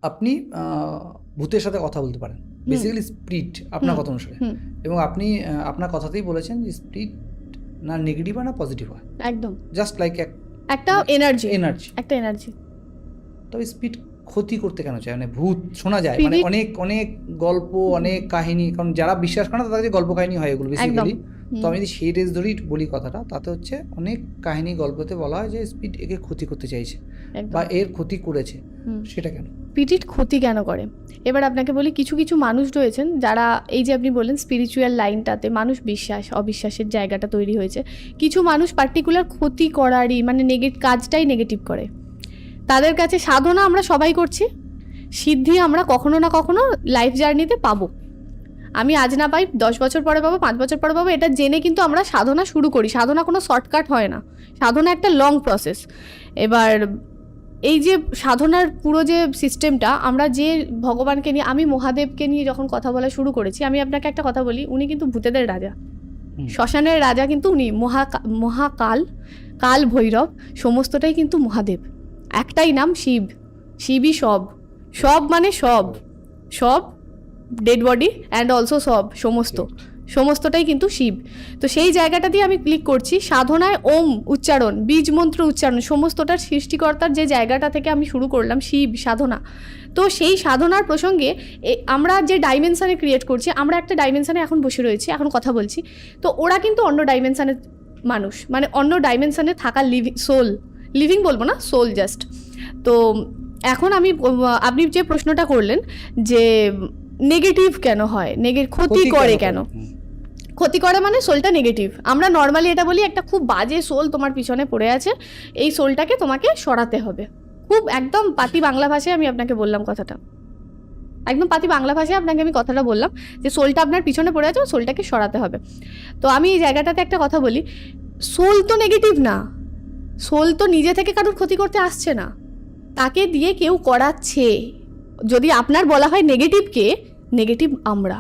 আপনি ভূতের সাথে কথা বলতে পারেন, বেসিক্যালি স্পিরিট আপনার কথা অনুসারে, এবং আপনি আপনার কথাতেই বলেছেন যে স্পিরিট না নেগেটিভ হয় না পজিটিভ হয়, একদম জাস্ট লাইক একটা এনার্জি একটা এনার্জি। তবে স্পিরিট ক্ষতি করতে কেন চায়? মানে ভূত শোনা যায়, মানে অনেক অনেক গল্প, অনেক কাহিনী, কারণ যারা বিশ্বাস করে না তাদের কাছে গল্প কাহিনী হয় এগুলো বেসিক্যালি। তো আমি যদি সেই রেস ধরেই বলি কথাটা, তাতে হচ্ছে অনেক কাহিনী গল্পতে বলা হয় যে স্পিরিট একে ক্ষতি করতে চাইছে বা এর ক্ষতি করেছে। সেটা কেন স্পিরিট ক্ষতি কেন করে? এবার আপনাকে বলি, কিছু কিছু মানুষ রয়েছেন যারা, এই যে আপনি বললেন স্পিরিচুয়াল লাইনটাতে মানুষ বিশ্বাস অবিশ্বাসের জায়গাটা তৈরি হয়েছে, কিছু মানুষ পার্টিকুলার ক্ষতি করারই মানে কাজটাই নেগেটিভ করে। তাদের কাছে সাধনা আমরা সবাই করছি, সিদ্ধি আমরা কখনো না কখনো লাইফ জার্নিতে পাবো। আমি আজ না পাই 10 বছর পরে পাবো, 5 বছর পরে পাবো, এটা জেনে কিন্তু আমরা সাধনা শুরু করি। সাধনা কোনো শর্টকাট হয় না, সাধনা একটা লং প্রসেস। এবার এই যে সাধনার পুরো যে সিস্টেমটা, আমরা যে ভগবানকে নিয়ে, আমি মহাদেবকে নিয়ে যখন কথা বলা শুরু করেছি, আমি আপনাকে একটা কথা বলি, উনি কিন্তু ভূতেদের রাজা, শ্মশানের রাজা কিন্তু উনি, মহাকাল, কাল ভৈরব, সমস্তটাই কিন্তু মহাদেব। একটাই নাম শিব, শিবই সব, সব মানে সব, সব ডেড বডি অ্যান্ড অলসো সব, সমস্তটাই কিন্তু শিব। তো সেই জায়গাটা দিয়ে আমি ক্লিক করছি সাধনায়, ওম উচ্চারণ, বীজ মন্ত্র উচ্চারণ, সমস্তটার সৃষ্টিকর্তার যে জায়গাটা থেকে আমি শুরু করলাম শিব সাধনা। তো সেই সাধনার প্রসঙ্গে আমরা যে ডাইমেনশানে ক্রিয়েট করছি, আমরা একটা ডাইমেনশানে এখন বসে রয়েছি, এখন কথা বলছি, তো ওরা কিন্তু অন্য ডাইমেনশানের মানুষ, মানে অন্য ডাইমেনশানে থাকা লিভিং বলবো না, সোল জাস্ট। তো এখন আপনি যে প্রশ্নটা করলেন যে নেগেটিভ কেন হয়, ক্ষতি করে কেন? ক্ষতি করে মানে সোলটা নেগেটিভ। আমরা নর্মালি এটা বলি, একটা খুব বাজে সোল তোমার পিছনে পড়ে আছে, এই সোলটাকে তোমাকে সরাতে হবে। খুব একদম পাতি বাংলা ভাষায় আমি আপনাকে বললাম কথাটা, একদম পাতি বাংলা ভাষায় আপনাকে আমি কথাটা বললাম যে সোলটা আপনার পিছনে পড়ে আছে, সোলটাকে সরাতে হবে। তো আমি এই জায়গাটাতে একটা কথা বলি, সোল তো নেগেটিভ না, সোল তো নিজে থেকে কারোর ক্ষতি করতে আসছে না, তাকে দিয়ে কেউ করাচ্ছে। যদি আপনার বলা হয় নেগেটিভকে, নেগেটিভ আমরা,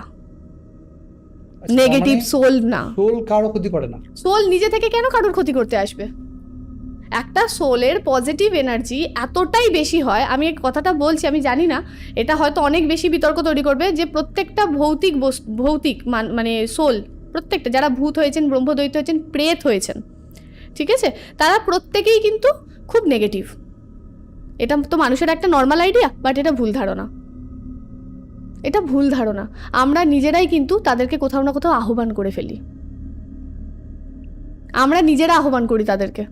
নেগেটিভ সোল না। সোল কারো ক্ষতি করে না, সোল নিজে থেকে কেন কারোর ক্ষতি করতে আসবে? একটা সোলের পজিটিভ এনার্জি এতটাই বেশি হয়, আমি এই কথাটা বলছি, আমি জানি না এটা হয়তো অনেক বেশি বিতর্ক তৈরি করবে, যে প্রত্যেকটা ভৌতিক মানে সোল, প্রত্যেকটা যারা ভূত হয়েছেন, ব্রহ্মদৈত্য হয়েছেন, প্রেত হয়েছেন, ঠিক আছে, তারা প্রত্যেকেই কিন্তু খুব নেগেটিভ। এটা তো মানুষের একটা নর্মাল আইডিয়া, বাট এটা ভুল ধারণা, এটা ভুল ধারণা। আমরা নিজেরাই কিন্তু তাদেরকে কোথাও না কোথাও আহ্বান করে ফেলি, আমরা নিজেরা আহ্বান করি তাদেরকে।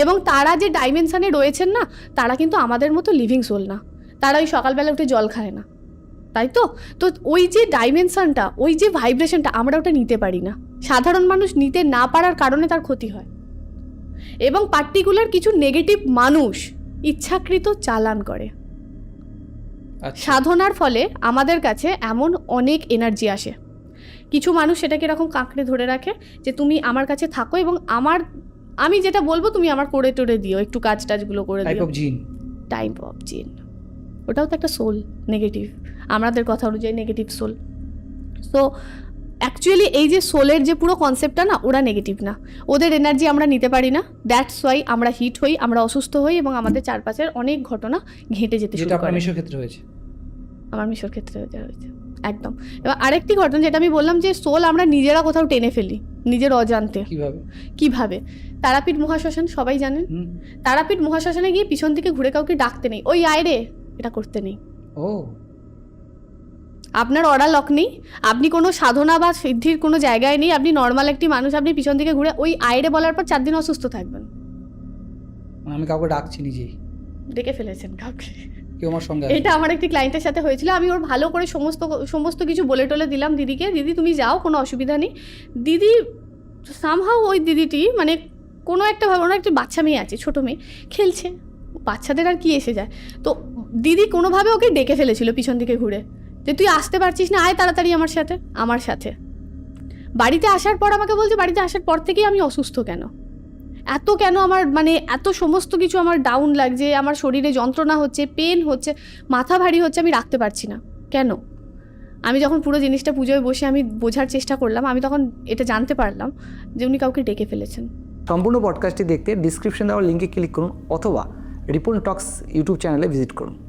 এবং তারা যে ডাইমেনশানে রয়েছেন না, তারা কিন্তু আমাদের মতো লিভিং সোল না, তারা ওই সকালবেলা উঠে জল খায় না, তাই তো? তো ওই যে ডাইমেনশনটা, ওই যে ভাইব্রেশনটা, আমরা ওটা নিতে পারি না। সাধারণ মানুষ নিতে না পারার কারণে তার ক্ষতি হয়, এবং পার্টিকুলার কিছু নেগেটিভ মানুষ ইচ্ছাকৃত চালান করে। সাধনার ফলে আমাদের কাছে এমন অনেক এনার্জি আসে, কিছু মানুষ সেটাকে এরকম কাঁকড়ে ধরে রাখে যে তুমি আমার কাছে থাকো এবং আমি যেটা বলবো তুমি আমার করে টোরে দিও, একটু কাজগুলো করে দিও। টাইপ অফ জিন, ওটাও তো একটা সোল, নেগেটিভ, আমাদের কথা অনুযায়ী নেগেটিভ সোল। সো অ্যাকচুয়ালি এই যে সোলের যে পুরো কনসেপ্টটা না, ওরা নেগেটিভ না, ওদের এনার্জি আমরা নিতে পারি না, দ্যাটস ওয়াই আমরা হিট হই, আমরা অসুস্থ হই, এবং আমাদের চারপাশের অনেক ঘটনা ঘেঁটে যেতে শুরু করে। মিশর ক্ষেত্রে হয়েছে, আমার মিশর ক্ষেত্রে হয়েছে একদম। এবার আরেকটি ঘটনা যেটা আমি বললাম, যে সোল আমরা নিজেরা কোথাও টেনে ফেলি নিজের অজান্তে। কিভাবে? তারাপীঠ মহাশ্মশান সবাই জানেন, তারাপীঠ মহাশ্মশানে গিয়ে পিছন থেকে ঘুরে কাউকে ডাকতে নেই, ওই আয় রে, এটা করতে নেই। আপনার অরা লক নেই, আপনি কোনো সাধনা বা সিদ্ধির কোনো জায়গায় নেই, আপনি নর্মাল একটি মানুষ, আপনি পিছন থেকে ঘুরে ওই আয় রে বলার পর 4 দিন অসুস্থ থাকবেন। আমি কাউকে ডাকছি, নিজেই ডেকে ফেলেছেন কাউকে। এটা আমার একটি ক্লায়েন্টের সাথে হয়েছিল, আমি ওর ভালো করে সমস্ত কিছু বলে টলে দিলাম দিদিকে, দিদি তুমি যাও, কোনো অসুবিধা নেই। দিদি সামহাউ, ওই দিদিটি মানে কোনো একটা ওনার একটা বাচ্চা মেয়ে আছে, ছোটো মেয়ে খেলছে, বাচ্চাদের আর কি এসে যায়, তো দিদি কোনোভাবে ওকে ডেকে ফেলেছিল পিছন দিকে ঘুরে, যে তুই আসতে পারছিস না, আয় তাড়াতাড়ি আমার সাথে। বাড়িতে আসার পর আমাকে বলছে, বাড়িতে আসার পর থেকেই আমি অসুস্থ, কেন আমার মানে এত সমস্ত কিছু আমার ডাউন লাগছে, আমার শরীরে যন্ত্রণা হচ্ছে, পেন হচ্ছে, মাথা ভারী হচ্ছে, আমি রাখতে পারছি না কেন? আমি যখন পুরো জিনিসটা পুজোয় বসে আমি বোঝার চেষ্টা করলাম, আমি তখন এটা জানতে পারলাম যে উনি কাউকে ডেকে ফেলেছেন। সম্পূর্ণ পডকাস্টটি দেখতে ডিসক্রিপশন দেওয়া লিঙ্কে ক্লিক করুন, অথবা রিপন টক্স ইউটিউব চ্যানেলে ভিজিট করুন।